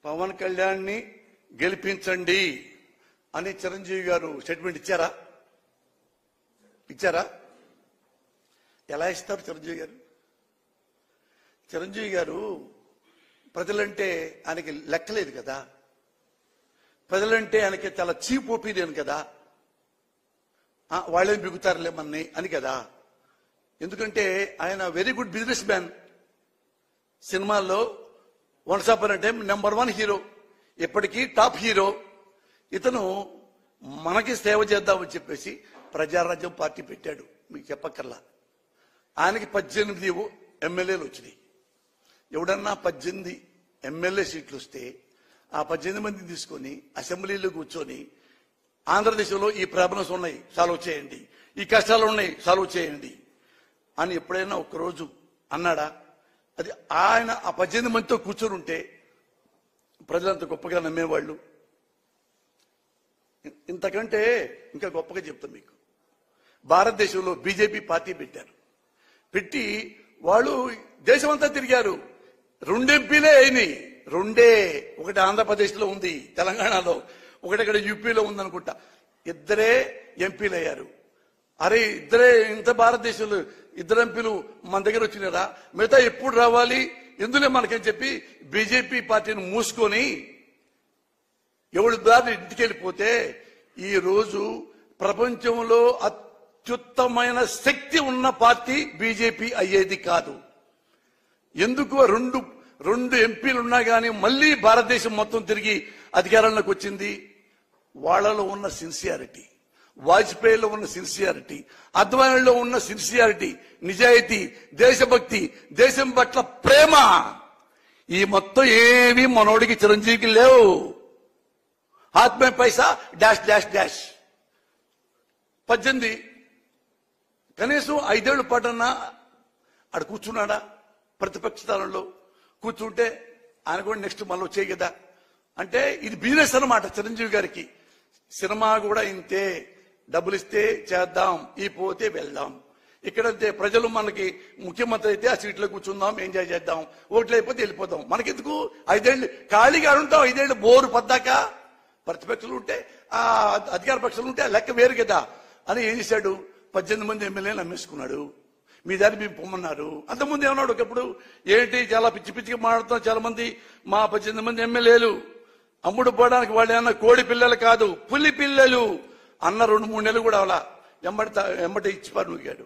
పవన్ కళ్యాణ్ని గెలిపించండి అని చిరంజీవి గారు స్టేట్మెంట్ ఇచ్చారా? ఎలా ఇస్తారు చిరంజీవి గారు? చిరంజీవి గారు ప్రజలంటే ఆయనకి లెక్కలేదు కదా, ప్రజలంటే ఆయనకి చాలా చీప్ ఒపీనియన్ కదా, వాళ్ళేం బిగుతారులే మన్ని అని కదా. ఎందుకంటే ఆయన వెరీ గుడ్ బిజినెస్ మ్యాన్. సినిమాల్లో once upon a time #1 hero, ఇప్పటికీ టాప్ హీరో. ఇతను మనకి సేవ చేద్దామని చెప్పేసి ప్రజారాజ్యం పార్టీ పెట్టాడు. మీకు చెప్పక్కర్లా. ఆయనకి 18 ఎమ్మెల్యేలు వచ్చినాయి. ఎవడన్నా 18 ఎమ్మెల్యే సీట్లు వస్తే ఆ 18 మందిని తీసుకొని అసెంబ్లీలో కూర్చొని ఆంధ్రదేశంలో ఈ ప్రాబ్లమ్స్ ఉన్నాయి సాల్వ్ చేయండి, ఈ కష్టాలు ఉన్నాయి సాల్వ్ చేయండి అని ఎప్పుడైనా ఒక్కరోజు అన్నాడా? అది ఆయన ఆ 18 మందితో కూర్చొని ఉంటే ప్రజలంత గొప్పగా నమ్మేవాళ్ళు. ఇంతకంటే ఇంకా గొప్పగా చెప్తాను మీకు. భారతదేశంలో బీజేపీ పార్టీ పెట్టారు. పెట్టి వాళ్ళు దేశమంతా తిరిగారు. 2 ఎంపీలే అయినాయి. 2. ఒకటి ఆంధ్రప్రదేశ్లో ఉంది, తెలంగాణలో, ఒకటి ఇక్కడ యూపీలో ఉందనుకుంటా. 2 ఎంపీలు అయ్యారు. అరే ఇద్దరే ఇంత భారతదేశంలో 2 ఎంపీలు మన దగ్గర వచ్చినారా? మిగతా ఎప్పుడు రావాలి ఎందులే మనకని చెప్పి బీజేపీ పార్టీని మూసుకొని ఎవరి దారి ఇంటికి వెళ్ళిపోతే ఈ రోజు ప్రపంచంలో అత్యుత్తమైన శక్తి ఉన్న పార్టీ బీజేపీ అయ్యేది కాదు. ఎందుకు 2 ఎంపీలు ఉన్నా కానీ మళ్ళీ భారతదేశం మొత్తం తిరిగి అధికారంలోకి వచ్చింది? వాళ్ళలో ఉన్న సిన్సియారిటీ, వాజ్పేయిలో ఉన్న సిన్సియారిటీ, అద్వానీలో ఉన్న సిన్సియారిటీ, నిజాయితీ, దేశభక్తి, దేశం పట్ల ప్రేమ, ఈ మొత్తం ఏవి మనోడికి చిరంజీవికి లేవు. ఆత్మే పైసా డాష్ డాష్ డాష్. 18 కనీసం 5 ఏళ్ల పాటన్నా ఆడ కూర్చున్నాడా? ప్రతిపక్ష స్థానంలో కూర్చుంటే ఆయన కూడా నెక్స్ట్ మళ్ళీ వచ్చేయి కదా. అంటే ఇది బిజినెస్ అన్నమాట చిరంజీవి గారికి. సినిమా కూడా ఇంతే, డబ్బులు ఇస్తే చేద్దాం, ఈ పోతే వెళ్దాం. ఇక్కడంతే ప్రజలు మనకి ముఖ్యమంత్రి అయితే ఆ సీట్లో కూర్చుందాం, ఎంజాయ్ చేద్దాం, ఓట్లు అయిపోతే వెళ్ళిపోదాం. మనకెందుకు 5 ఏళ్ళు ఖాళీగా ఉంటాం? 5 ఏళ్ళు బోరు పద్దాక. ప్రతిపక్షాలు ఉంటే ఆ అధికార పక్షాలు ఉంటే ఆ లెక్క వేరు కదా అని ఏం చేశాడు? 18 మంది ఎమ్మెల్యేలు అమ్మేసుకున్నాడు. మీ దాన్ని మేము పొమ్మన్నారు. అంతకుముందు ఏమన్నాడు ఒకప్పుడు, ఏంటి చాలా పిచ్చి పిచ్చిగా మాట్లాడుతున్నాం, చాలా మంది మా 18 మంది ఎమ్మెల్యేలు అమ్ముడు పోవడానికి వాళ్ళు ఏమన్నా కోడి పిల్లలు కాదు పులి పిల్లలు అన్న 2-3 నెలలు కూడా అలా ఎంబటి ఇచ్చి పనుగాడు.